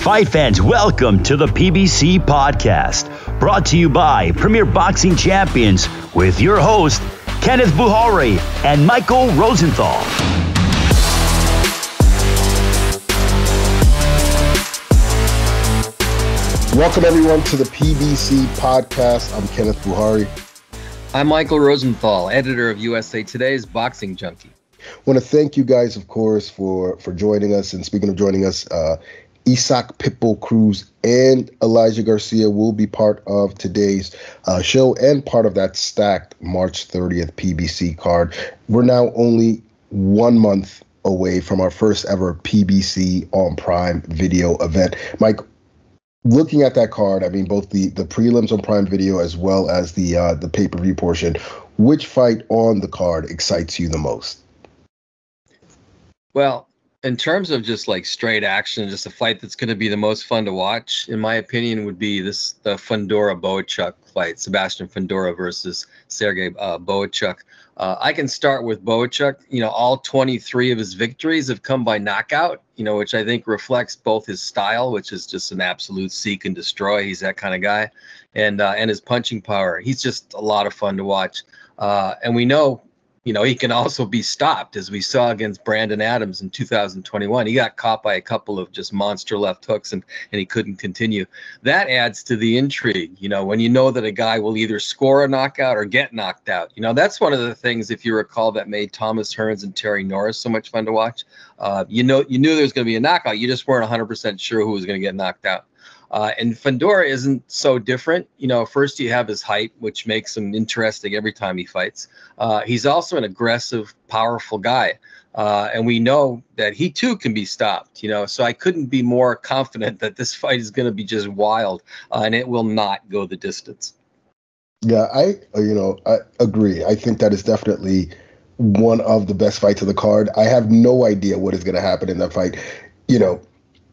Fight fans, welcome to the PBC Podcast, brought to you by Premier Boxing Champions with your host, Kenneth Buhari and Michael Rosenthal. Welcome everyone to the PBC Podcast. I'm Kenneth Buhari. I'm Michael Rosenthal, editor of USA Today's Boxing Junkie. I want to thank you guys, of course, for joining us. And speaking of joining us, Isaac Pitbull Cruz and Elijah Garcia will be part of today's show and part of that stacked March 30th PBC card. We're now only 1 month away from our first ever PBC on Prime Video event. Mike, looking at that card, I mean, both the prelims on Prime Video as well as the pay-per-view portion, which fight on the card excites you the most? Well, in terms of just like straight action, just a fight that's going to be the most fun to watch, in my opinion, would be the Fundora-Bohachuk fight, Sebastian Fundora versus Sergey Bohachuk. I can start with Bohachuk. You know, all 23 of his victories have come by knockout, you know, which I think reflects both his style, which is just an absolute seek and destroy. He's that kind of guy, and his punching power. He's just a lot of fun to watch. And we know, you know, he can also be stopped, as we saw against Brandon Adams in 2021. He got caught by a couple of just monster left hooks and he couldn't continue. That adds to the intrigue, you know, when you know that a guy will either score a knockout or get knocked out. You know, that's one of the things, if you recall, that made Thomas Hearns and Terry Norris so much fun to watch. You knew there was going to be a knockout. You just weren't 100% sure who was going to get knocked out. And Fundora isn't so different. You know, first you have his height, which makes him interesting every time he fights. He's also an aggressive, powerful guy. And we know that he too can be stopped, you know, so I couldn't be more confident that this fight is going to be just wild and it will not go the distance. Yeah, I agree. I think that is definitely one of the best fights of the card. I have no idea what is going to happen in that fight. You know,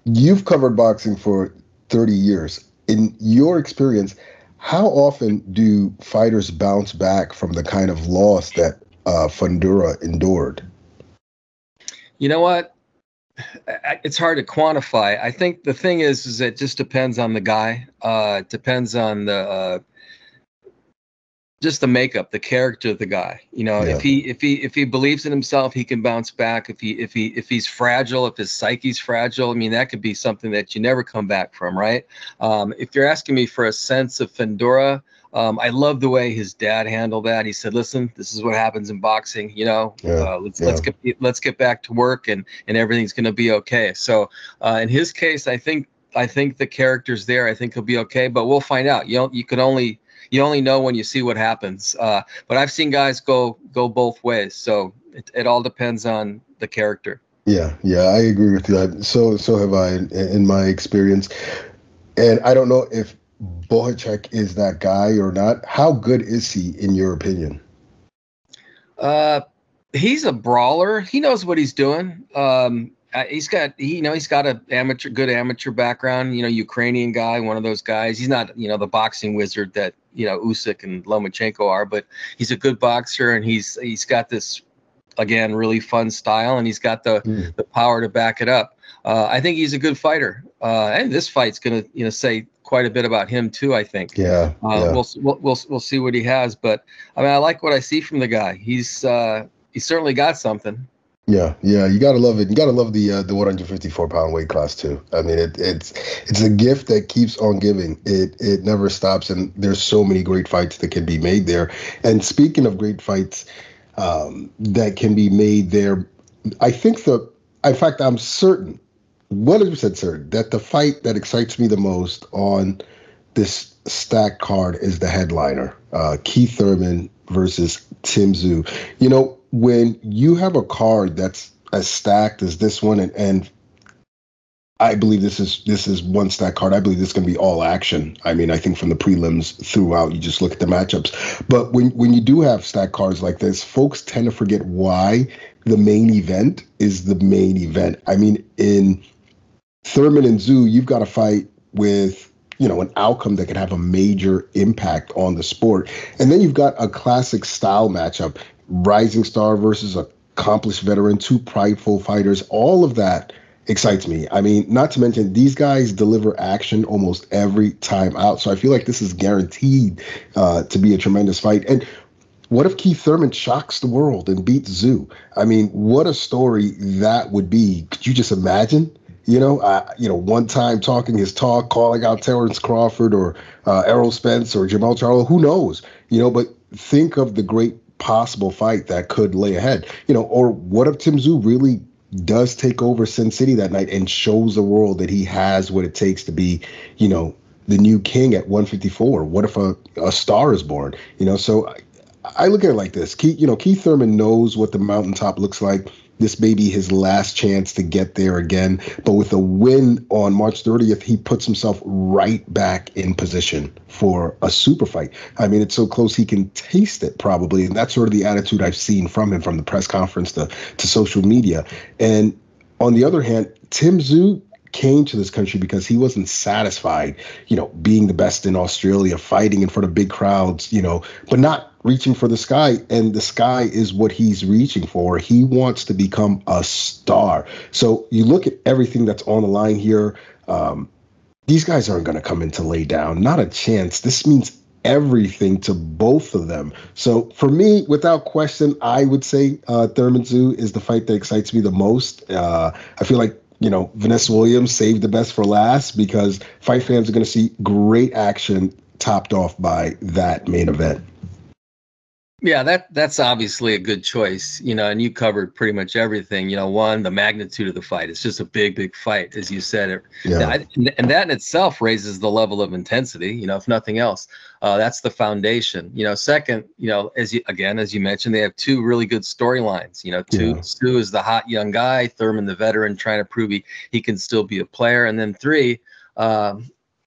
you've covered boxing for 30 years. In your experience, how often do fighters bounce back from the kind of loss that Fundora endured? You know what? It's hard to quantify. I think the thing is it just depends on the guy. It depends on the just the makeup, the character of the guy. You know, yeah. if he believes in himself, he can bounce back. If he's fragile, if his psyche's fragile, I mean, that could be something that you never come back from, right? If you're asking me for a sense of Fundora, I love the way his dad handled that. He said, "Listen, this is what happens in boxing. You know, let's get back to work, and everything's going to be okay." So in his case, I think the character's there. I think he'll be okay, but we'll find out. You only know when you see what happens. But I've seen guys go both ways. So it all depends on the character. Yeah, I agree with you. So have I in my experience. And I don't know if Bohachuk is that guy or not. How good is he in your opinion? He's a brawler. He knows what he's doing. He's got a good amateur background, you know, Ukrainian guy, one of those guys. He's not, you know, the boxing wizard that, you know, Usyk and Lomachenko are, but he's a good boxer and he's got this, again, really fun style, and he's got the power to back it up. I think he's a good fighter. And this fight's going to, you know, say quite a bit about him too, I think. Yeah. We'll see what he has, but I mean, I like what I see from the guy. He's certainly got something. Yeah, you gotta love it. You gotta love the 154-pound weight class too. I mean, it's a gift that keeps on giving. It never stops, and there's so many great fights that can be made there. And speaking of great fights that can be made there, I think I'm certain, 100% certain, that the fight that excites me the most on this stacked card is the headliner, Keith Thurman versus Tim Tszyu. You know, when you have a card that's as stacked as this one, and I believe this is one stacked card. I believe this is going to be all action. I mean, I think from the prelims throughout, you just look at the matchups. But when you do have stacked cards like this, folks tend to forget why the main event is the main event. I mean, in Thurman and Tszyu, you've got to fight with, you know, an outcome that could have a major impact on the sport. And then you've got a classic style matchup, rising star versus accomplished veteran, two prideful fighters. All of that excites me. I mean, not to mention these guys deliver action almost every time out. So I feel like this is guaranteed to be a tremendous fight. And what if Keith Thurman shocks the world and beats Zoo? I mean, what a story that would be. Could you just imagine? One time talking his talk, calling out Terrence Crawford or Errol Spence or Jamal Charlo, who knows? But think of the great possible fight that could lay ahead. Or what if Tim Tszyu really does take over Sin City that night and shows the world that he has what it takes to be, the new king at 154? What if a star is born? So I look at it like this. Keith Thurman knows what the mountaintop looks like. This may be his last chance to get there again. But with a win on March 30th, he puts himself right back in position for a super fight. I mean, it's so close he can taste it probably. And that's sort of the attitude I've seen from him, from the press conference to social media. And on the other hand, Tim Tszyu came to this country because he wasn't satisfied, being the best in Australia, fighting in front of big crowds, but not reaching for the sky. And the sky is what he's reaching for. He wants to become a star. So you look at everything that's on the line here. These guys aren't going to come in to lay down. Not a chance. This means everything to both of them. So for me, without question, I would say Thurman Tszyu is the fight that excites me the most. I feel like Vanessa Williams saved the best for last because fight fans are going to see great action topped off by that main event. Yeah, that's obviously a good choice, and you covered pretty much everything. One, the magnitude of the fight. It's just a big, big fight, as you said. Yeah. And that in itself raises the level of intensity, if nothing else. That's the foundation. Second, as you mentioned, they have two really good storylines. Tszyu is the hot young guy, Thurman the veteran trying to prove he can still be a player. And then three,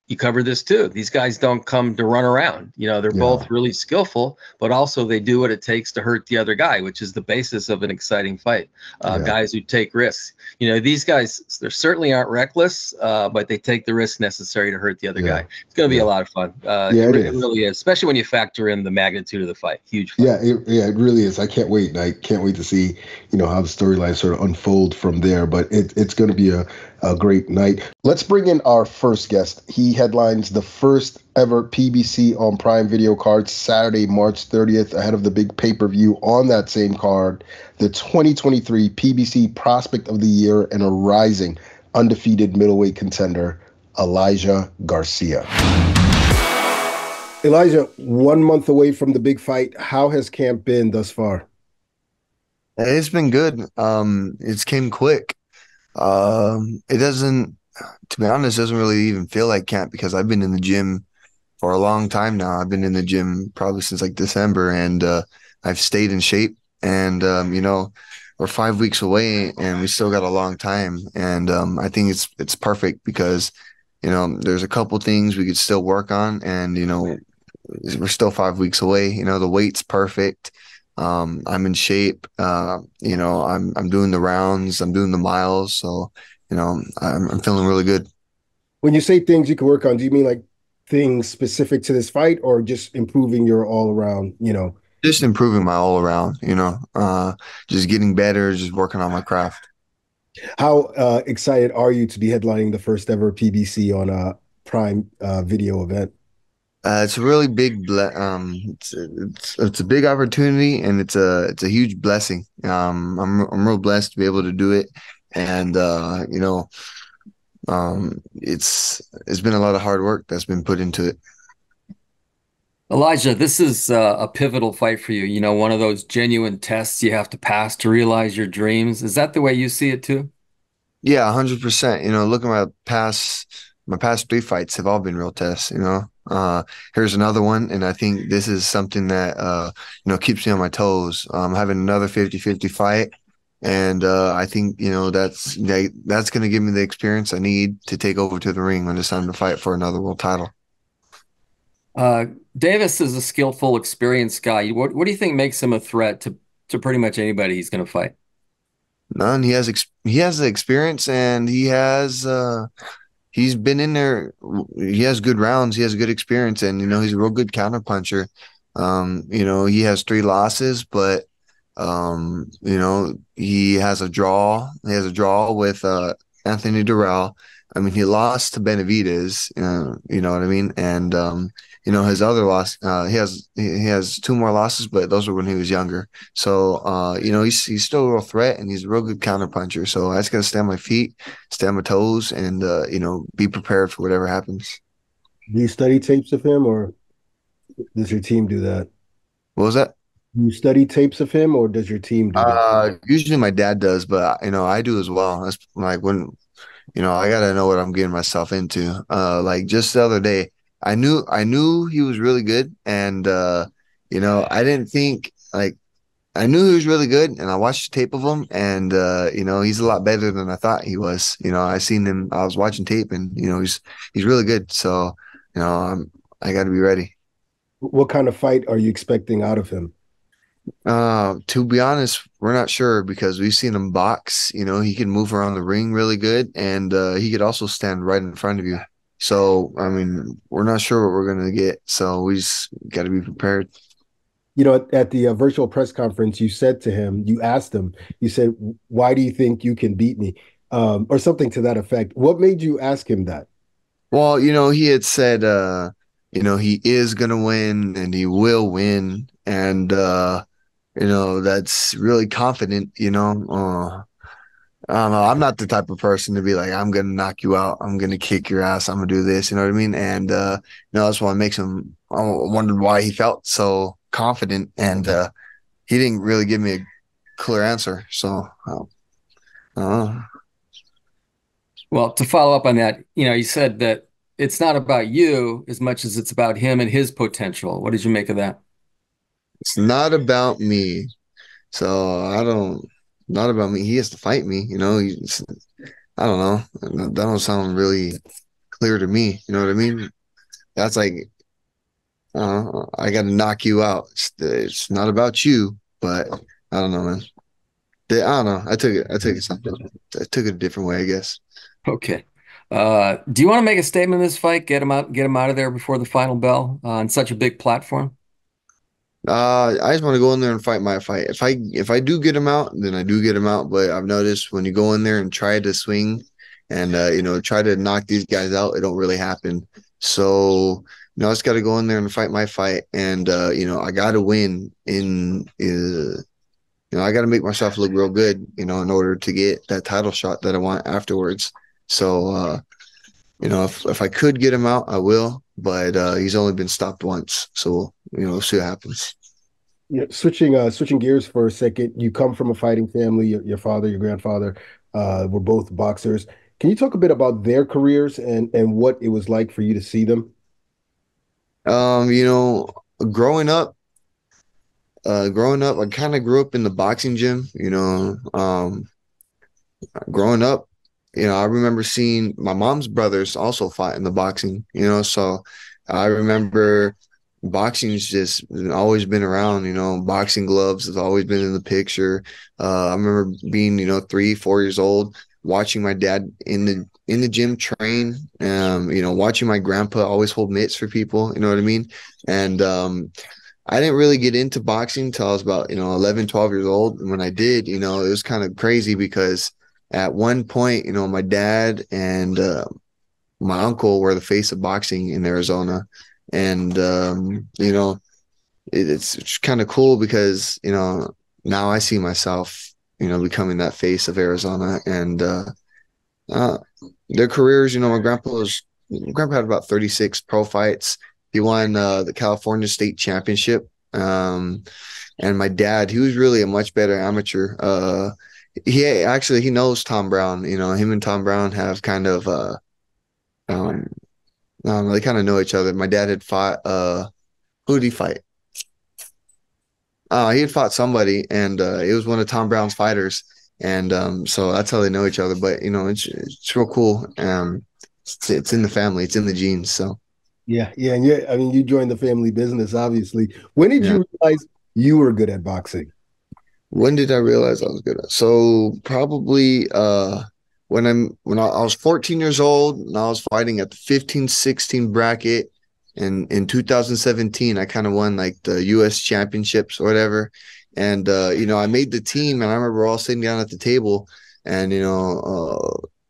you cover this too. These guys don't come to run around. They're both really skillful, but also they do what it takes to hurt the other guy, which is the basis of an exciting fight. Guys who take risks. These guys, they certainly aren't reckless, but they take the risk necessary to hurt the other guy. It's going to be a lot of fun. It really is, especially when you factor in the magnitude of the fight. Huge fun. It really is. I can't wait. And I can't wait to see, how the storyline sort of unfold from there. But it's going to be a great night. Let's bring in our first guest. He headlines the first ever PBC on Prime Video card Saturday, March 30th, ahead of the big pay-per-view on that same card, the 2023 PBC Prospect of the Year and a rising undefeated middleweight contender, Elijah Garcia. Elijah, 1 month away from the big fight. How has camp been thus far? It's been good. It's came quick. It doesn't, to be honest, doesn't really even feel like camp because I've been in the gym for a long time now. I've been in the gym probably since like December, and I've stayed in shape. And we're 5 weeks away, and we still got a long time. And I think it's perfect because there's a couple things we could still work on, and we're still 5 weeks away. The weight's perfect. I'm in shape. I'm doing the rounds. I'm doing the miles. So, I'm feeling really good. When you say things you can work on, do you mean like things specific to this fight or just improving your all around, Just improving my all around, just getting better, just working on my craft. How excited are you to be headlining the first ever PBC on a Prime Video event? It's a really big, it's a big opportunity, and it's a huge blessing. I'm real blessed to be able to do it, and it's been a lot of hard work that's been put into it. Elijah, this is a pivotal fight for you. One of those genuine tests you have to pass to realize your dreams. Is that the way you see it too? Yeah, 100%. Look at my past three fights have all been real tests. Here's another one, and I think this is something that keeps me on my toes. Having another 50-50 fight, and I think that's going to give me the experience I need to take over to the ring when it's time to fight for another world title. Davis is a skillful, experienced guy. What do you think makes him a threat to pretty much anybody he's going to fight? None. He has the experience, and he's been in there. He has good rounds. He has good experience, and he's a real good counterpuncher. He has 3 losses, but he has a draw. He has a draw with Anthony Durrell. I mean, he lost to Benavidez, you know what I mean? And his other loss, he has two more losses, but those were when he was younger. So he's still a real threat, and he's a real good counterpuncher. So I just gotta stay on my feet, stay on my toes, and be prepared for whatever happens. Do you study tapes of him, or does your team do that? What was that? Do you study tapes of him, or does your team do that? Usually my dad does, but I do as well. That's like when I gotta know what I'm getting myself into. Like just the other day, I knew he was really good, and I didn't think like I knew he was really good, and I watched the tape of him, and he's a lot better than I thought he was. I seen him. I was watching tape, and he's really good. So I got to be ready. What kind of fight are you expecting out of him? To be honest, we're not sure because we've seen him box. He can move around the ring really good, and he could also stand right in front of you. So, I mean, we're not sure what we're gonna get. So we just got to be prepared. At the virtual press conference, you asked him, you said, "Why do you think you can beat me?" Or something to that effect. What made you ask him that? Well, he had said, he is gonna win and he will win, and that's really confident. I don't know. I'm not the type of person to be like, I'm gonna knock you out. I'm gonna kick your ass. I'm gonna do this. You know what I mean? And that's what makes him. I wondered why he felt so confident, and he didn't really give me a clear answer. So, uh, Well, to follow up on that, you said that it's not about you as much as it's about him and his potential. What did you make of that? it's not about me. So I don't. Not about me. He has to fight me. I don't know. That don't sound really clear to me. You know what I mean? That's like, I got to knock you out. It's not about you, but I don't know, man. I don't know. I took it something. I took it a different way, I guess. Okay. Do you want to make a statement in this fight? Get him out of there before the final bell on such a big platform? I just want to go in there and fight my fight. If I do get him out, then I do get him out. But I've noticed when you go in there and try to swing and try to knock these guys out, it don't really happen. So I just got to go in there and fight my fight, and I got to win. I got to make myself look real good, in order to get that title shot that I want afterwards. So if I could get him out, I will. But he's only been stopped once, so we'll see what happens. Switching gears for a second, you come from a fighting family. Your father, your grandfather, were both boxers. Can you talk a bit about their careers and what it was like for you to see them? Um, you know, growing up, I kind of grew up in the boxing gym. Growing up, I remember seeing my mom's brothers also fight in the boxing. So I remember boxing's just always been around. Boxing gloves has always been in the picture. I remember being 3, 4 years old, watching my dad in the gym train. Watching my grandpa always hold mitts for people. You know what I mean? And I didn't really get into boxing until I was about 11, 12 years old. And when I did, it was kind of crazy because at one point, my dad and my uncle were the face of boxing in Arizona. And it's kind of cool because now I see myself becoming that face of Arizona. And their careers, my grandpa had about 36 pro fights. He won the California State Championship. And my dad, he was really a much better amateur. He knows Tom Brown. Him and Tom Brown have kind of um, they kind of know each other. My dad had fought who did he fight? He had fought somebody, and it was one of Tom Brown's fighters. And so that's how they know each other. But it's real cool. It's in the family. It's in the genes. So Yeah. And I mean, you joined the family business, obviously. When did yeah. you realize you were good at boxing? When did I realize I was good at? So probably when I was 14 years old and I was fighting at the 15-16 bracket. And in 2017, I kind of won like the U.S. championships or whatever. And I made the team, and I remember all sitting down at the table, and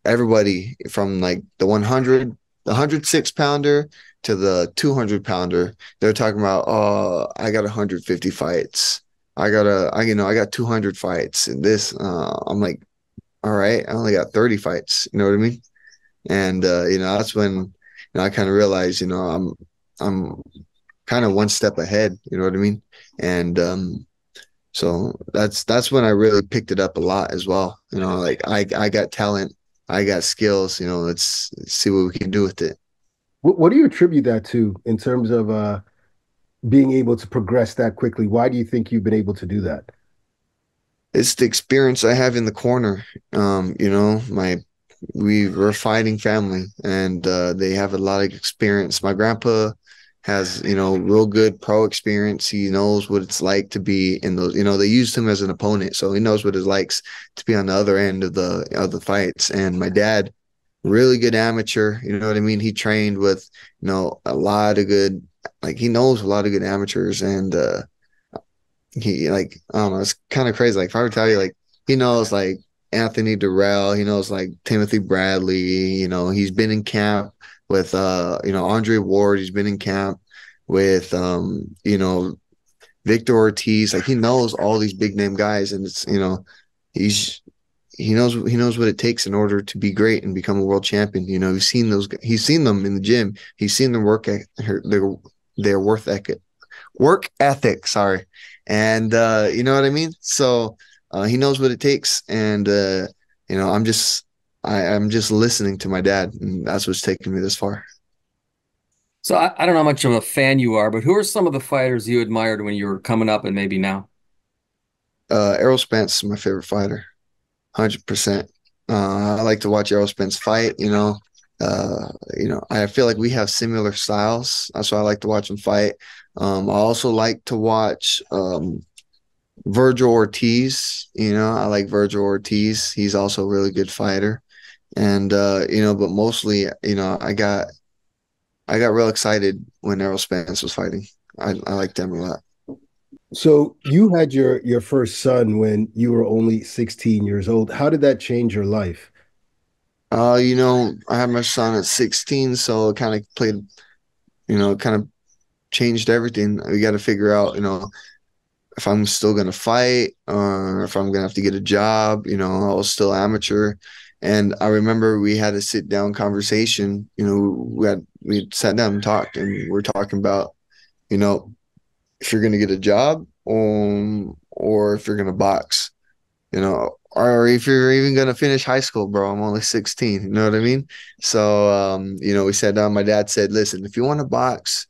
everybody from like the 100, the 106 pounder to the 200 pounder. They're talking about, oh, I got 150 fights. I got 200 fights and this. I'm like, all right, I only got 30 fights. You know what I mean? And that's when I kind of realized, I'm kind of one step ahead. You know what I mean? And so that's when I really picked it up a lot as well. Like I got talent, I got skills. Let's see what we can do with it. What do you attribute that to in terms of being able to progress that quickly? Why do you think you've been able to do that? It's the experience I have in the corner. We're fighting family, and they have a lot of experience. My grandpa has, real good pro experience. He knows what it's like to be in those. They used him as an opponent, so he knows what it likes to be on the other end of the fights. And my dad, really good amateur. You know what I mean? He trained with, a lot of good. Like he knows a lot of good amateurs, and he like I don't know. It's kind of crazy. Like if I were to tell you, like he knows like Anthony Durrell, he knows like Timothy Bradley. He's been in camp with Andre Ward. He's been in camp with Victor Ortiz. Like he knows all these big name guys, and it's he knows what it takes in order to be great and become a world champion. He's seen them in the gym. He's seen their their work ethic. Sorry. And you know what I mean? So he knows what it takes. And I'm just listening to my dad, and that's what's taken me this far. So I don't know how much of a fan you are, but who are some of the fighters you admired when you were coming up and maybe now? Errol Spence is my favorite fighter. 100%. I like to watch Errol Spence fight. I feel like we have similar styles. That's why I like to watch him fight. I also like to watch Virgil Ortiz. I like Virgil Ortiz. He's also a really good fighter. And but mostly, I got real excited when Errol Spence was fighting. I liked him a lot. So you had your first son when you were only 16 years old. How did that change your life? I had my son at 16, so it kind of played, kind of changed everything. We got to figure out, if I'm still going to fight or if I'm going to have to get a job. I was still amateur. And I remember we had a sit down conversation. We sat down and talked, and we're talking about, if you're going to get a job or if you're going to box, or if you're even going to finish high school, bro. I'm only 16. You know what I mean? So, we sat down. My dad said, listen, if you want to box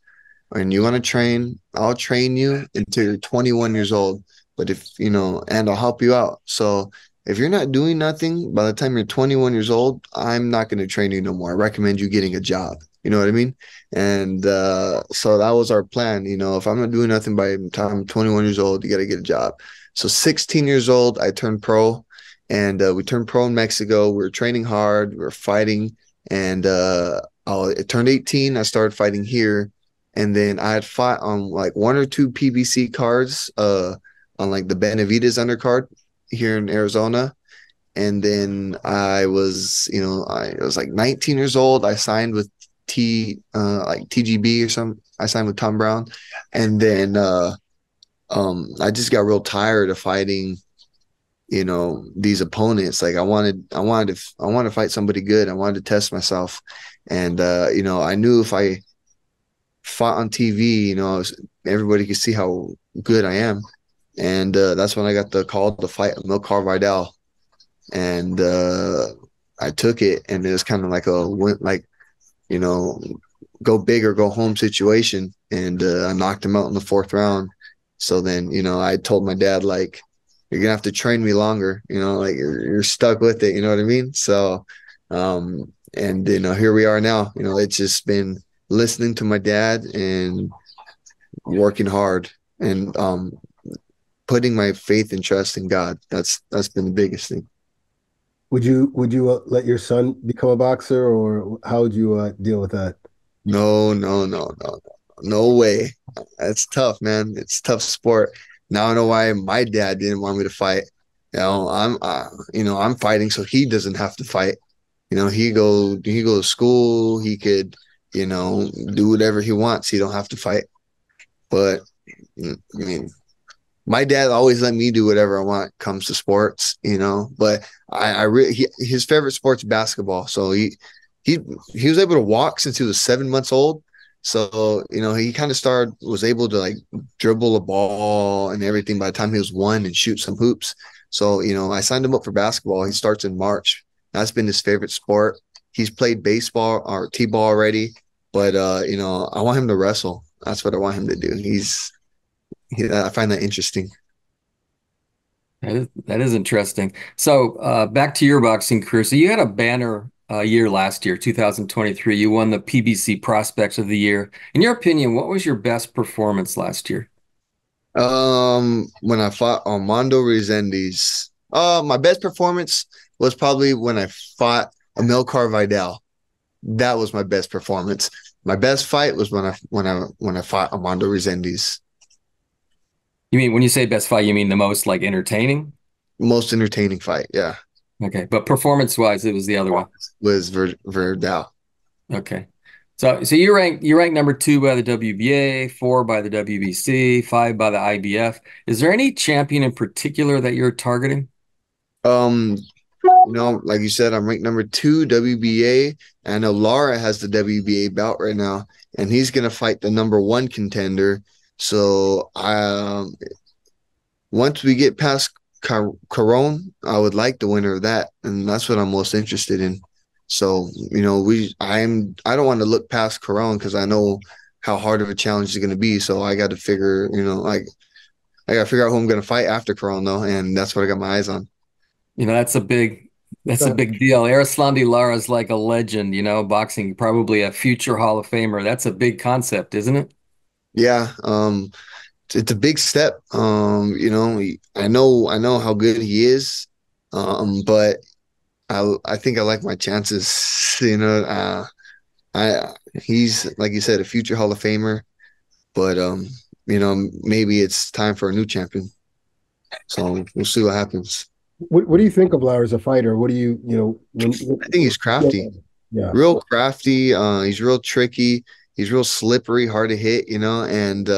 and you want to train, I'll train you until you're 21 years old. But and I'll help you out. So if you're not doing nothing by the time you're 21 years old, I'm not going to train you no more. I recommend you getting a job. You know what I mean? And so that was our plan. If I'm not doing nothing by the time I'm 21 years old, you got to get a job. So 16 years old, I turned pro, and we turned pro in Mexico. We were training hard. We were fighting. And it turned 18. I started fighting here. And then I had fought on like 1 or 2 PBC cards on like the Benavides undercard here in Arizona. And then I was like 19 years old. I signed with TGB or something. I signed with Tom Brown. And then I just got real tired of fighting, these opponents. Like I wanted to fight somebody good. I wanted to test myself. And I knew if I fought on TV, everybody could see how good I am. And that's when I got the call to fight Milcar Vidal. And I took it, and it was kind of like go big or go home situation. And I knocked him out in the 4th round. So then, I told my dad, like, you're going to have to train me longer, like you're stuck with it. You know what I mean? So, and, here we are now. It's just been listening to my dad and working hard and putting my faith and trust in God. That's been the biggest thing. Would you let your son become a boxer, or how would you deal with that? No way. That's tough, man. It's a tough sport. Now I know why my dad didn't want me to fight. I'm fighting so he doesn't have to fight. he go to school. He could, do whatever he wants. He don't have to fight. But I mean, my dad always let me do whatever I want comes to sports, But his favorite sport's basketball. So he was able to walk since he was 7 months old. So, he kind of was able to like dribble a ball and everything by the time he was 1 and shoot some hoops. So, I signed him up for basketball. He starts in March. That's been his favorite sport. He's played baseball or t-ball already, but I want him to wrestle. That's what I want him to do. I find that interesting. That is interesting. So back to your boxing career. So you had a banner year last year, 2023. You won the PBC Prospects of the Year. In your opinion, what was your best performance last year? When I fought Armando Resendiz, my best performance was probably when I fought Amilcar Vidal. That was my best performance. My best fight was when I fought Armando Resendiz. You mean when you say best fight, you mean the most like entertaining? Most entertaining fight, yeah. Okay, but performance-wise, it was the other one. Was Vidal. Okay. So you rank number 2 by the WBA, 4 by the WBC, 5 by the IBF. Is there any champion in particular that you're targeting? Like you said, I'm ranked number 2 WBA. And I know Lara has the WBA belt right now, and he's gonna fight the number 1 contender. So once we get past Caron, I would like the winner of that, and that's what I'm most interested in. So, I don't want to look past Caron because I know how hard of a challenge it's going to be. So I got to figure, I got to figure out who I'm going to fight after Caron though, and that's what I got my eyes on. That's a big deal. Erislandy Lara is like a legend, boxing, probably a future Hall of Famer. That's a big concept, isn't it? Yeah. It's a big step. I know how good he is. But I think I like my chances. He's, like you said, a future Hall of Famer, but maybe it's time for a new champion. So we'll see what happens. What do you think of Lara as a fighter? What do you I think he's crafty. Yeah. Real crafty. He's real tricky. He's real slippery, hard to hit, and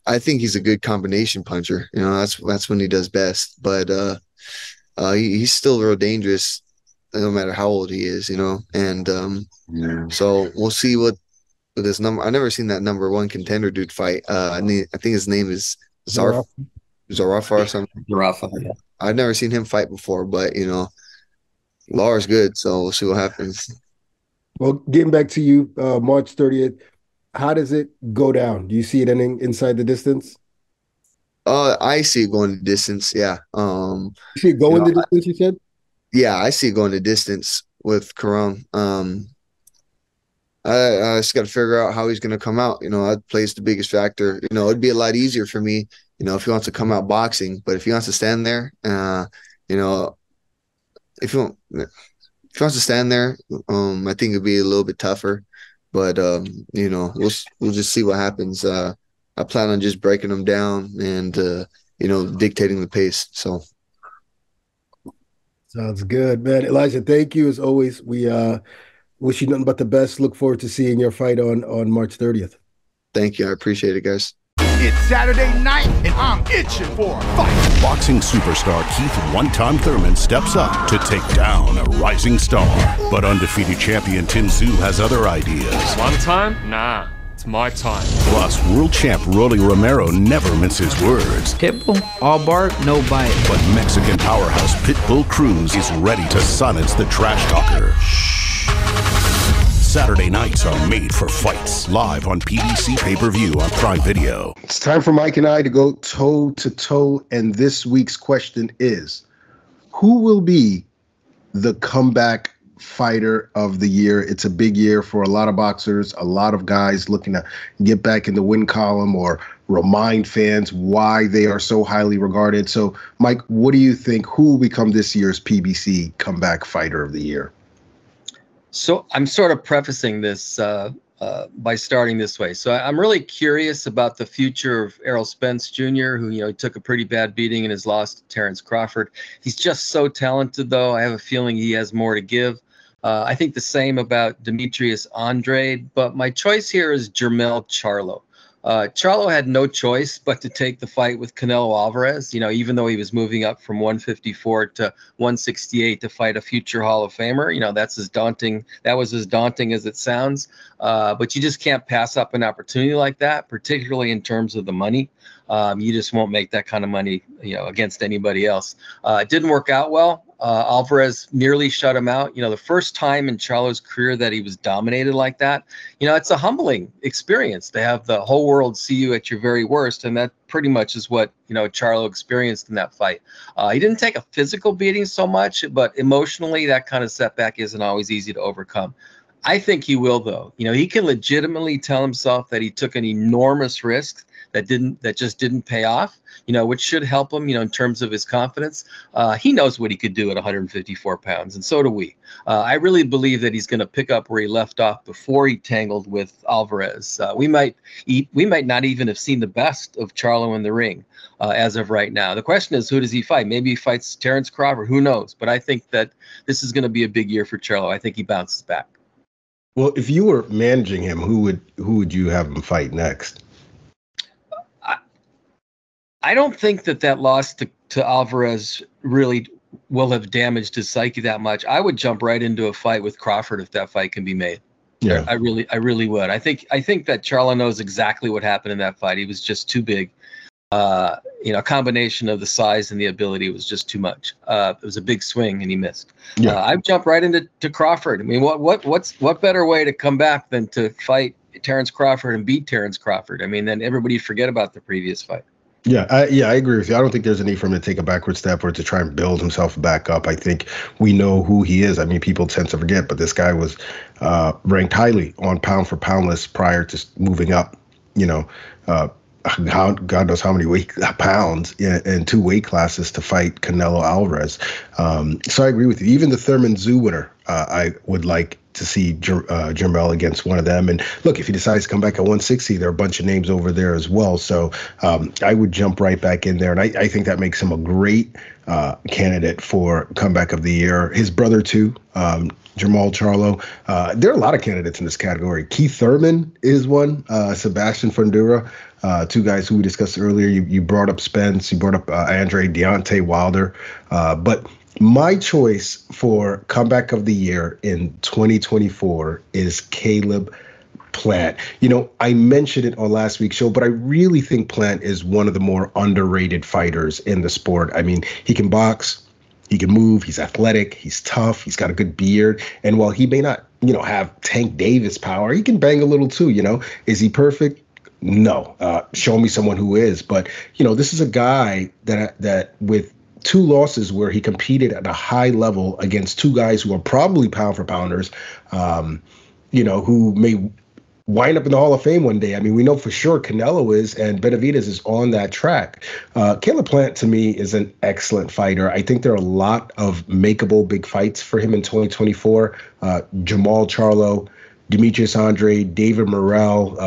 I think he's a good combination puncher. That's when he does best. But he's still real dangerous, no matter how old he is. And so we'll see what this number. I've never seen that number 1 contender dude fight. I think his name is Zarafa or something. Zarafa. Yeah. I've never seen him fight before, but Lara's good. So we'll see what happens. Well, getting back to you, March 30th. How does it go down? Do you see it ending inside the distance? I see it going the distance. Yeah. You see it going the distance, you said? Yeah, I see it going the distance with Caron. I just got to figure out how he's going to come out. That plays the biggest factor. It'd be a lot easier for me, if he wants to come out boxing. But if he wants to stand there, if he wants to stand there, I think it'd be a little bit tougher. But we'll just see what happens. I plan on just breaking them down and dictating the pace. So sounds good, man. Elijah, thank you as always. We wish you nothing but the best. Look forward to seeing your fight on March 30th. Thank you. I appreciate it, guys. It's Saturday night, and I'm itching for a fight. Boxing superstar Keith "One-Time" Thurman steps up to take down a rising star. But undefeated champion Tin Tszyu has other ideas. One time? Nah, it's my time. Plus, world champ Rolly Romero never minces words. Pitbull, all bark, no bite. But Mexican powerhouse Pitbull Cruz is ready to silence the trash talker. Saturday nights are made for fights. Live on PBC pay-per-view on Prime Video. It's time for Mike and I to go toe-to-toe, and this week's question is, who will be the comeback fighter of the year? It's a big year for a lot of boxers, a lot of guys looking to get back in the win column or remind fans why they are so highly regarded. So, Mike, what do you think? Who will become this year's PBC comeback fighter of the year? So I'm sort of prefacing this by starting this way. So I'm really curious about the future of Errol Spence Jr., who, you know, took a pretty bad beating in his loss to Terrence Crawford. He's just so talented, though. I have a feeling he has more to give. I think the same about Demetrius Andrade, but my choice here is Jermell Charlo. Charlo had no choice but to take the fight with Canelo Alvarez, you know, even though he was moving up from 154 to 168 to fight a future Hall of Famer. You know, that was as daunting as it sounds. But you just can't pass up an opportunity like that, particularly in terms of the money. You just won't make that kind of money, you know, against anybody else. It didn't work out well. Alvarez nearly shut him out. You know, the first time in Charlo's career that he was dominated like that, you know, it's a humbling experience to have the whole world see you at your very worst. And that pretty much is what, you know, Charlo experienced in that fight. He didn't take a physical beating so much, but emotionally, that kind of setback isn't always easy to overcome. I think he will, though. You know, he can legitimately tell himself that he took an enormous risk that just didn't pay off, you know, which should help him, you know, in terms of his confidence. He knows what he could do at 154 pounds, and so do we. I really believe that he's going to pick up where he left off before he tangled with Alvarez. We might not even have seen the best of Charlo in the ring as of right now. The question is, who does he fight? Maybe he fights Terrence Crawford. Who knows? But I think that this is going to be a big year for Charlo. I think he bounces back. Well, if you were managing him, who would you have him fight next? I don't think that loss to Alvarez really will have damaged his psyche that much. I would jump right into a fight with Crawford if that fight can be made. Yeah, I really would. I think that Charlo knows exactly what happened in that fight. He was just too big. You know, a combination of the size and the ability was just too much. It was a big swing and he missed. Yeah. I'd jump right into Crawford. I mean, what better way to come back than to fight Terrence Crawford and beat Terrence Crawford? I mean, then everybody forget about the previous fight. Yeah, I agree with you. I don't think there's a need for him to take a backward step or to try and build himself back up. I think we know who he is. I mean, people tend to forget, but this guy was ranked highly on pound for pound list prior to moving up, you know, God knows how many pounds in two weight classes to fight Canelo Alvarez. So I agree with you. Even the Thurman Zoo winner, I would like to see Jermell against one of them. And look, if he decides to come back at 160, there are a bunch of names over there as well. So I would jump right back in there. And I think that makes him a great candidate for comeback of the year. His brother, too, Jermall Charlo. There are a lot of candidates in this category. Keith Thurman is one. Sebastian Fundora, two guys who we discussed earlier. You brought up Spence. You brought up Andre Deontay Wilder. But my choice for comeback of the year in 2024 is Caleb Plant. You know, I mentioned it on last week's show, but I really think Plant is one of the more underrated fighters in the sport. I mean, he can box, he can move, he's athletic, he's tough, he's got a good beard. And while he may not, you know, have Tank Davis power, he can bang a little too, you know. Is he perfect? No. Show me someone who is. But, you know, this is a guy that with two losses where he competed at a high level against two guys who are probably pound for pounders, you know, who may wind up in the Hall of Fame one day. I mean, we know for sure Canelo is, and Benavidez is on that track. Caleb Plant, to me, is an excellent fighter. I think there are a lot of makeable big fights for him in 2024. Jermall Charlo, Demetrius Andrade, David Morrell,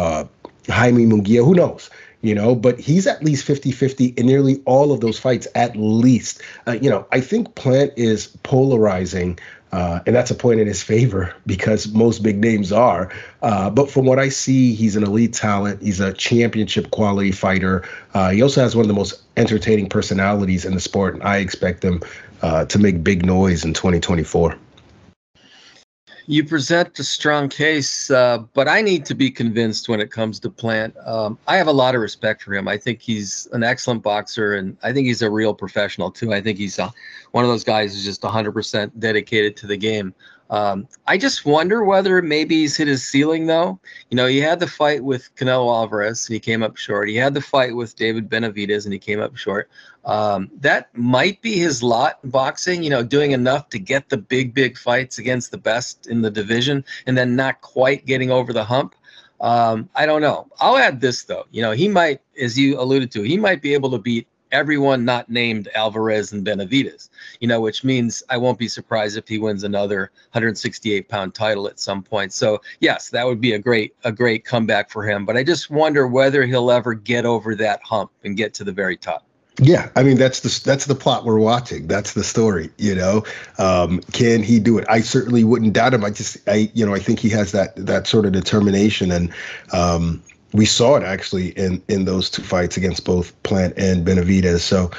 Jaime Munguia, who knows? You know, but he's at least 50-50 in nearly all of those fights, at least. You know, I think Plant is polarizing, and that's a point in his favor because most big names are. But from what I see, he's an elite talent. He's a championship quality fighter. He also has one of the most entertaining personalities in the sport, and I expect him to make big noise in 2024. You present a strong case, but I need to be convinced when it comes to Plant. I have a lot of respect for him. I think he's an excellent boxer, and I think he's a real professional, too. I think he's one of those guys who's just 100% dedicated to the game. I just wonder whether maybe he's hit his ceiling, though. You know, he had the fight with Canelo Alvarez, and he came up short. He had the fight with David Benavidez, and he came up short. That might be his lot in boxing, you know, doing enough to get the big fights against the best in the division and then not quite getting over the hump. I don't know. I'll add this, though. You know, he might, as you alluded to, he might be able to beat everyone not named Alvarez and Benavidez, which means I won't be surprised if he wins another 168-pound title at some point. So yes, that would be a great comeback for him. But I just wonder whether he'll ever get over that hump and get to the very top. Yeah, I mean that's the plot we're watching. That's the story, Can he do it? I certainly wouldn't doubt him. I think he has that sort of determination, and we saw it actually in those two fights against both Plant and Benavidez. So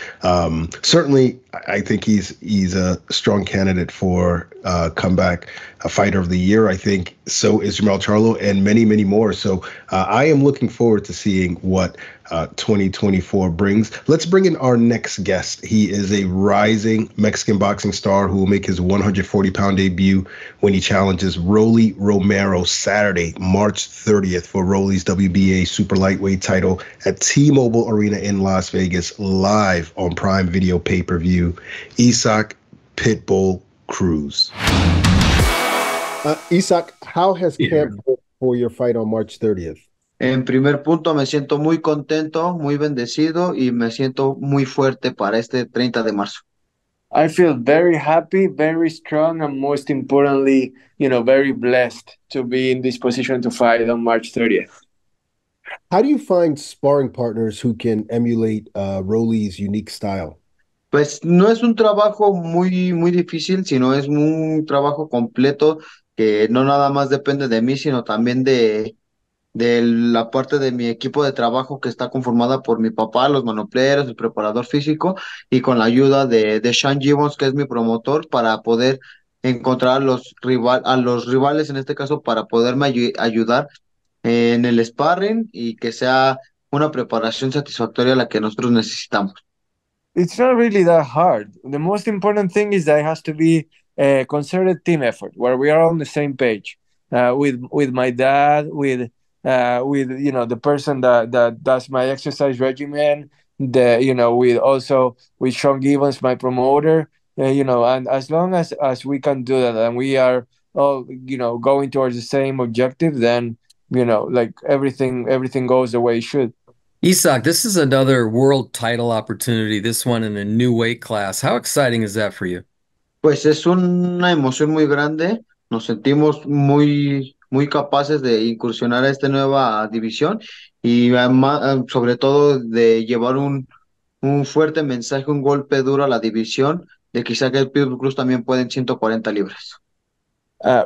certainly, I think he's a strong candidate for comeback fighter of the year. I think so is Jermell Charlo and many, many more. So I am looking forward to seeing what 2024 brings. Let's bring in our next guest. He is a rising Mexican boxing star who will make his 140-pound debut when he challenges Rolly Romero Saturday, March 30th for Rolly's WBA super lightweight title at T-Mobile Arena in Las Vegas, live on Prime Video pay-per-view. Isaac Pitbull Cruz. Isaac, how has camp been for your fight on March 30th? En primer punto, me siento muy contento, muy bendecido y me siento muy fuerte para este 30 de marzo. I feel very happy, very strong, and most importantly, very blessed to be in this position to fight on March 30th. How do you find sparring partners who can emulate Rolly's unique style? Pues no es un trabajo muy, muy difícil, sino es un trabajo completo que no nada más depende de mí, sino también de la parte de mi equipo de trabajo que está conformada por mi papá, los manopleros, el preparador físico y con la ayuda de Sean Gibbons, que es mi promotor, para poder encontrar a los rivales, en este caso, para poderme ayudar en el sparring y que sea una preparación satisfactoria la que nosotros necesitamos. It's not really that hard. The most important thing is that it has to be a concerted team effort where we are on the same page. With my dad, with the person that does my exercise regimen, with Sean Gibbons, my promoter, and as long as we can do that and we are all going towards the same objective, then everything goes the way it should. Isaac, this is another world title opportunity, this one in a new weight class. How exciting is that for you? Pues es una emoción muy grande. Nos sentimos muy, muy capaces de incursionar a esta nueva división y sobre todo de llevar un fuerte mensaje, un golpe duro a la división de quizá que el Pitbull Cruz también puede en 140 libras.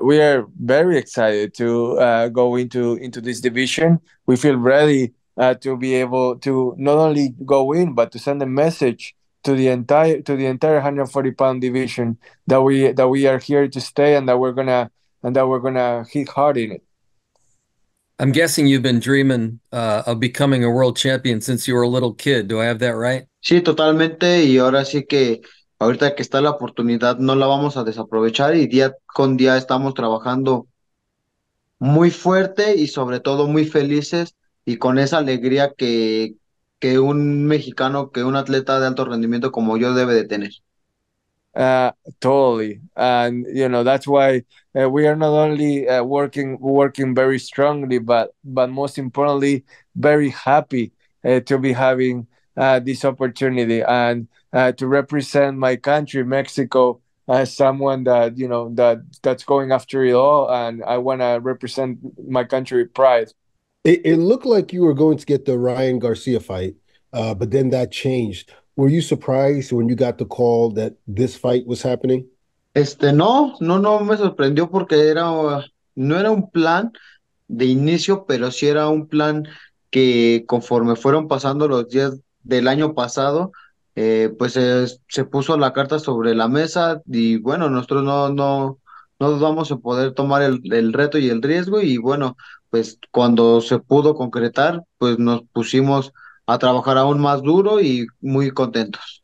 We are very excited to go into this division. We feel ready to be able to not only go in, but to send a message to the entire 140-pound division that we are here to stay and that we're gonna hit hard in it. I'm guessing you've been dreaming of becoming a world champion since you were a little kid. Do I have that right? Sí, totalmente. Y ahora sí que ahorita que está la oportunidad no la vamos a desaprovechar y día con día estamos trabajando muy fuerte y sobre todo muy felices y con esa alegría que un mexicano, que un atleta de alto rendimiento como yo debe de tener. Totally. And, that's why we are not only working very strongly, but most importantly, very happy to be having this opportunity and to represent my country, Mexico, as someone that, that's going after it all. And I want to represent my country with pride. It looked like you were going to get the Ryan Garcia fight, but then that changed. Were you surprised when you got the call that this fight was happening? No me sorprendió porque no era un plan de inicio, pero sí era un plan que conforme fueron pasando los días del año pasado, pues se puso la carta sobre la mesa y bueno, nosotros no dudamos en poder tomar el reto y el riesgo y bueno, pues cuando se pudo concretar, pues nos pusimos a trabajar aún más duro y muy contentos.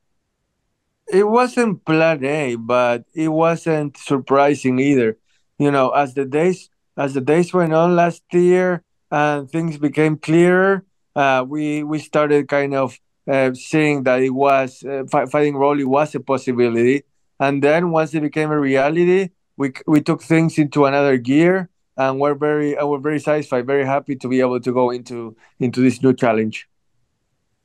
It wasn't plan A, but it wasn't surprising either. As the days went on last year and things became clearer, we started kind of seeing that it was fighting Rolly was a possibility. And then once it became a reality, we took things into another gear, and we're very satisfied, very happy to be able to go into this new challenge.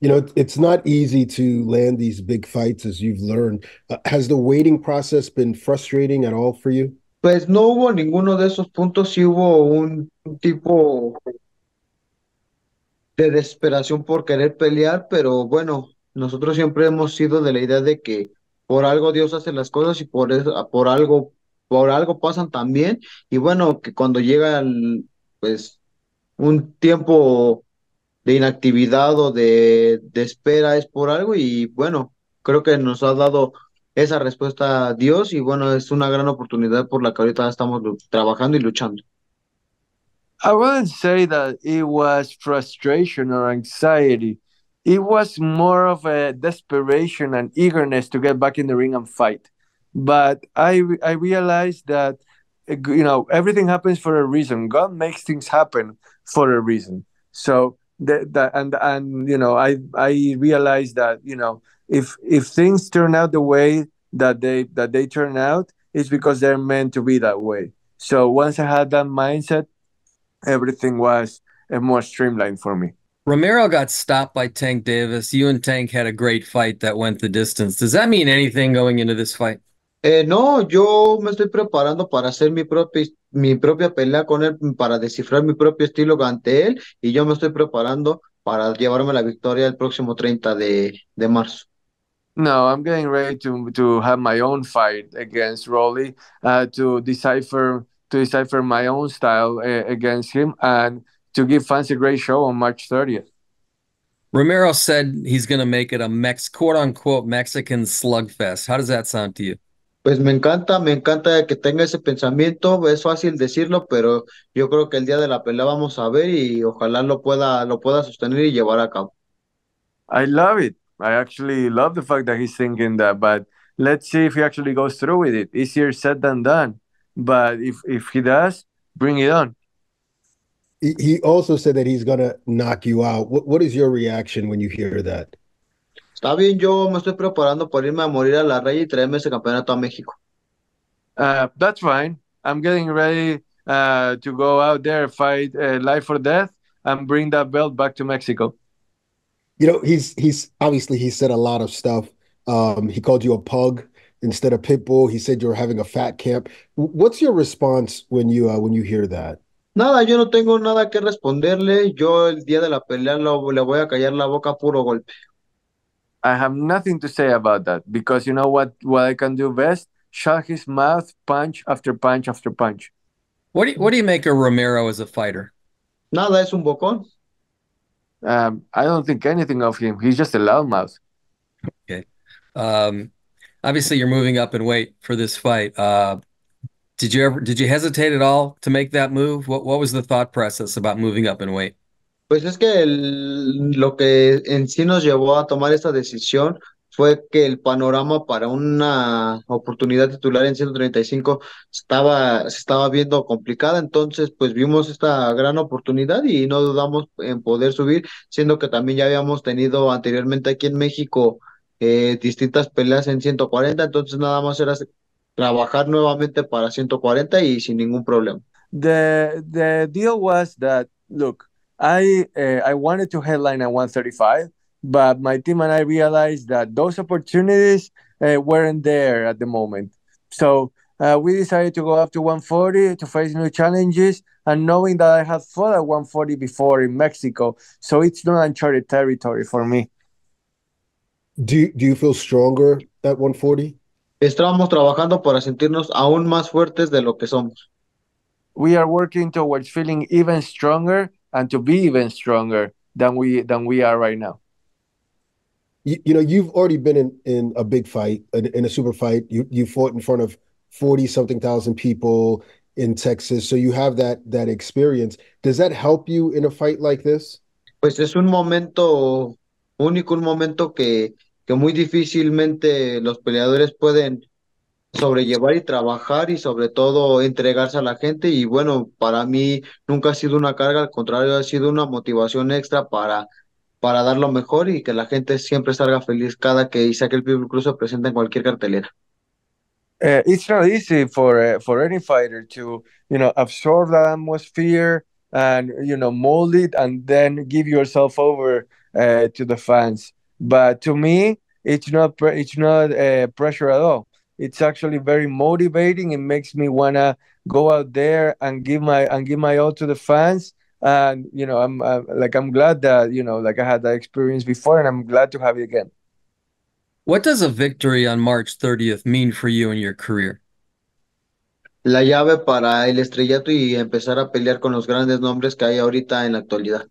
You know, it's not easy to land these big fights, as you've learned. Has the waiting process been frustrating at all for you? Pues no hubo ninguno de esos puntos, sí hubo un tipo de desesperación por querer pelear, pero bueno, nosotros siempre hemos sido de la idea de que por algo Dios hace las cosas y por eso, por algo pasan también. Y bueno, que cuando llega pues un tiempo de inactividad o de espera es por algo y bueno, creo que nos ha dado esa respuesta a Dios y bueno, es una gran oportunidad por la que ahorita estamos trabajando y luchando. I wouldn't say that it was frustration or anxiety. It was more of a desperation and eagerness to get back in the ring and fight. But I realized that everything happens for a reason. God makes things happen for a reason. So and I realized that if things turn out the way that they turn out, it's because they're meant to be that way. So once I had that mindset, everything was more streamlined for me. Romero got stopped by Tank Davis. You and Tank had a great fight that went the distance. Does that mean anything going into this fight? No, yo me estoy preparando para hacer mi propia pelea con él, para descifrar mi propio estilo ante él, y yo me estoy preparando para llevarme la victoria el próximo 30 de marzo. No, I'm getting ready to have my own fight against Rolly, to decipher my own style against him, and to give fans a great show on March 30th. Romero said he's going to make it a quote-unquote Mexican slugfest. How does that sound to you? Pues me encanta que tenga ese pensamiento, es fácil decirlo, pero yo creo que el día de la pelea vamos a ver y ojalá lo pueda sostener y llevar a cabo. I love it. I actually love the fact that he's thinking that, but let's see if he actually goes through with it. Easier said than done. But if he does, bring it on. He also said that he's going to knock you out. What is your reaction when you hear that? Está bien, yo me estoy preparando por irme a morir a la raya y traerme ese campeonato a México. That's fine. I'm getting ready to go out there, fight life or death, and bring that belt back to Mexico. You know, he's obviously he said a lot of stuff. He called you a pug instead of pitbull. He said you're having a fat camp. What's your response when you hear that? Nada, yo no tengo nada que responderle. Yo el día de la pelea le voy a callar la boca a puro golpe. I have nothing to say about that because you know what I can do best? Shut his mouth, punch after punch after punch. What do you make of Romero as a fighter? Nada, es un bocón. I don't think anything of him. He's just a loudmouth. Okay. Obviously, you're moving up in weight for this fight. Did you hesitate at all to make that move? What was the thought process about moving up in weight? Pues es que lo que en sí nos llevó a tomar esta decisión fue que el panorama para una oportunidad titular en 135 se estaba viendo complicada, entonces pues vimos esta gran oportunidad y no dudamos en poder subir, siendo que también ya habíamos tenido anteriormente aquí en México distintas peleas en 140, entonces nada más era trabajar nuevamente para 140 y sin ningún problema. The deal was that, look, I wanted to headline at 135, but my team and I realized that those opportunities weren't there at the moment. So we decided to go up to 140 to face new challenges, and knowing that I had fought at 140 before in Mexico, so it's not uncharted territory for me. Do you feel stronger at 140? Estábamos trabajando para sentirnos aún más fuertes de lo que somos. We are working towards feeling even stronger and to be even stronger than we are right now. You know, you've already been in a big fight, in a super fight. You fought in front of 40-something thousand people in Texas, so you have that experience. Does that help you in a fight like this? Pues es un momento único, un momento que muy difícilmente los peleadores pueden sobrellevar y trabajar y sobre todo entregarse a la gente y bueno, para mí nunca ha sido una carga, al contrario, ha sido una motivación extra para dar lo mejor y que la gente siempre salga feliz cada que Isaac Pitbull Cruz se presenta en cualquier cartelera. It's not easy for any fighter to absorb that atmosphere and mold it and then give yourself over to the fans. But to me, it's not pressure at all. It's actually very motivating. It makes me wanna go out there and give my all to the fans. And I'm glad that I had that experience before, and I'm glad to have it again. What does a victory on March 30th mean for you in your career? La llave para el estrellato y empezar a pelear con los grandes nombres que hay ahorita en la actualidad.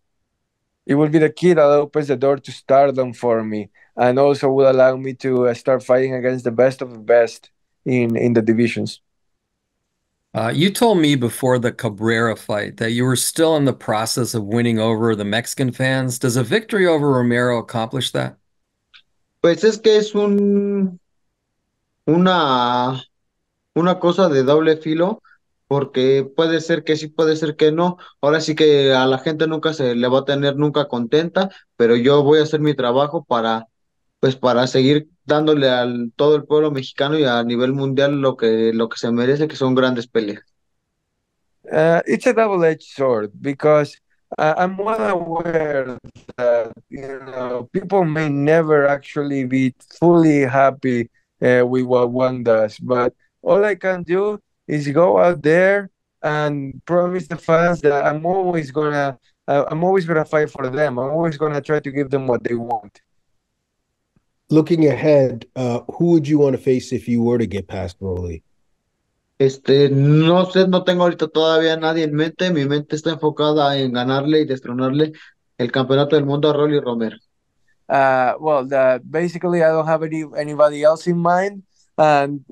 It will be the key that opens the door to stardom for me, and also will allow me to start fighting against the best of the best in the divisions. You told me before the Cabrera fight that you were still in the process of winning over the Mexican fans. Does a victory over Romero accomplish that? Pues es que es una cosa de doble filo, porque puede ser que sí, puede ser que no. Ahora sí que a la gente nunca se le va a tener nunca contenta, pero yo voy a hacer mi trabajo para seguir dándole al todo el pueblo mexicano y a nivel mundial lo que se merece, que son grandes peleas. It's a double-edged sword, because I'm well aware that people may never actually be fully happy with what one does, but all I can do is go out there and promise the fans that I'm always gonna fight for them. I'm always gonna try to give them what they want. Looking ahead, who would you want to face if you were to get past Rolly? No sé, no tengo ahorita todavía nadie en mente. Mi mente está enfocada en ganarle y destronarle el campeonato del mundo a Rolly Romero. Basically, I don't have anybody else in mind, and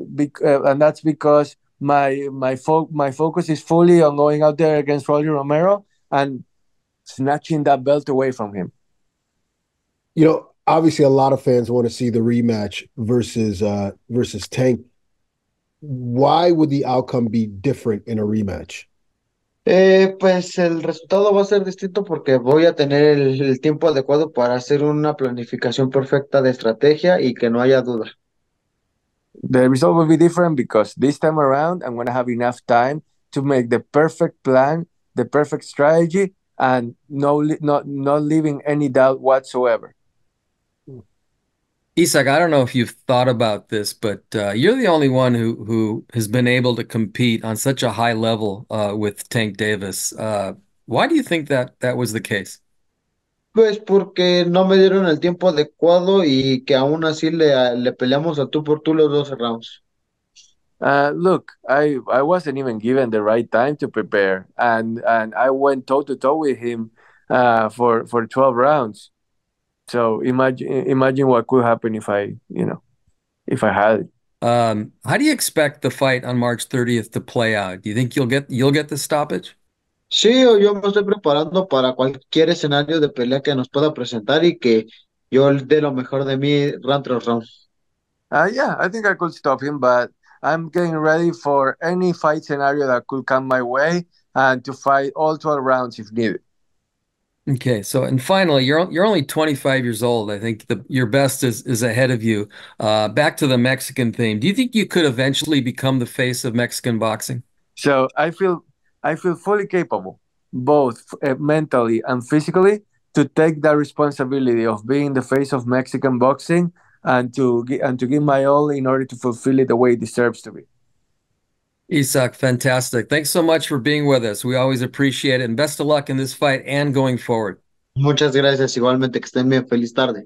that's because my focus is fully on going out there against Rolly Romero and snatching that belt away from him. Obviously, a lot of fans want to see the rematch versus Tank. Why would the outcome be different in a rematch? Pues el resultado va a ser distinto porque voy a tener el tiempo adecuado para hacer una planificación perfecta de estrategia y que no haya duda. The result will be different because this time around, I'm going to have enough time to make the perfect plan, the perfect strategy, and not leaving any doubt whatsoever. Isaac, I don't know if you've thought about this, but you're the only one who has been able to compete on such a high level with Tank Davis. Why do you think that was the case? Pues porque no me dieron el tiempo adecuado y que aún así le peleamos a tú por tú los 12 rounds. Look, I wasn't even given the right time to prepare, and I went toe-to-toe with him for 12 rounds. So imagine what could happen if I had it. How do you expect the fight on March 30th to play out? Do you think you'll get the stoppage? Sí, yo me estoy preparando para cualquier escenario de pelea que nos pueda presentar y que yo dé lo mejor de mí round tras round. Yeah, I think I could stop him, but I'm getting ready for any fight scenario that could come my way and to fight all 12 rounds if needed. Okay, and finally, you're only 25 years old. I think your best is ahead of you. Back to the Mexican theme. Do you think you could eventually become the face of Mexican boxing? So I feel fully capable, both mentally and physically, to take that responsibility of being the face of Mexican boxing and to give my all in order to fulfill it the way it deserves to be. Isaac, fantastic. Thanks so much for being with us. We always appreciate it, and best of luck in this fight and going forward. Muchas gracias. Igualmente, que estén bien. Feliz tarde.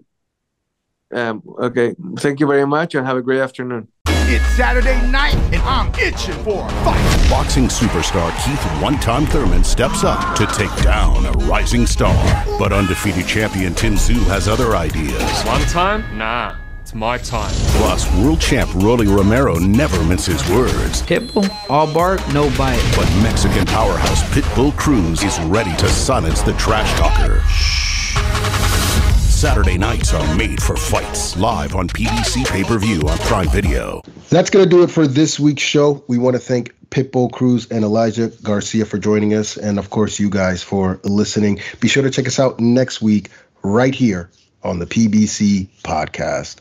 Okay. Thank you very much and have a great afternoon. It's Saturday night and I'm itching for a fight. Boxing superstar Keith "One-Time" Thurman steps up to take down a rising star. But undefeated champion Tin Tszyu has other ideas. One time? Nah. It's my time. Plus, world champ Rolly Romero never minces words. Pitbull, all bark, no bite. But Mexican powerhouse Pitbull Cruz is ready to silence the trash talker. Saturday nights are made for fights. Live on PBC pay-per-view on Prime Video. That's going to do it for this week's show. We want to thank Pitbull Cruz and Elijah Garcia for joining us, and of course you guys for listening. Be sure to check us out next week right here on the PBC podcast.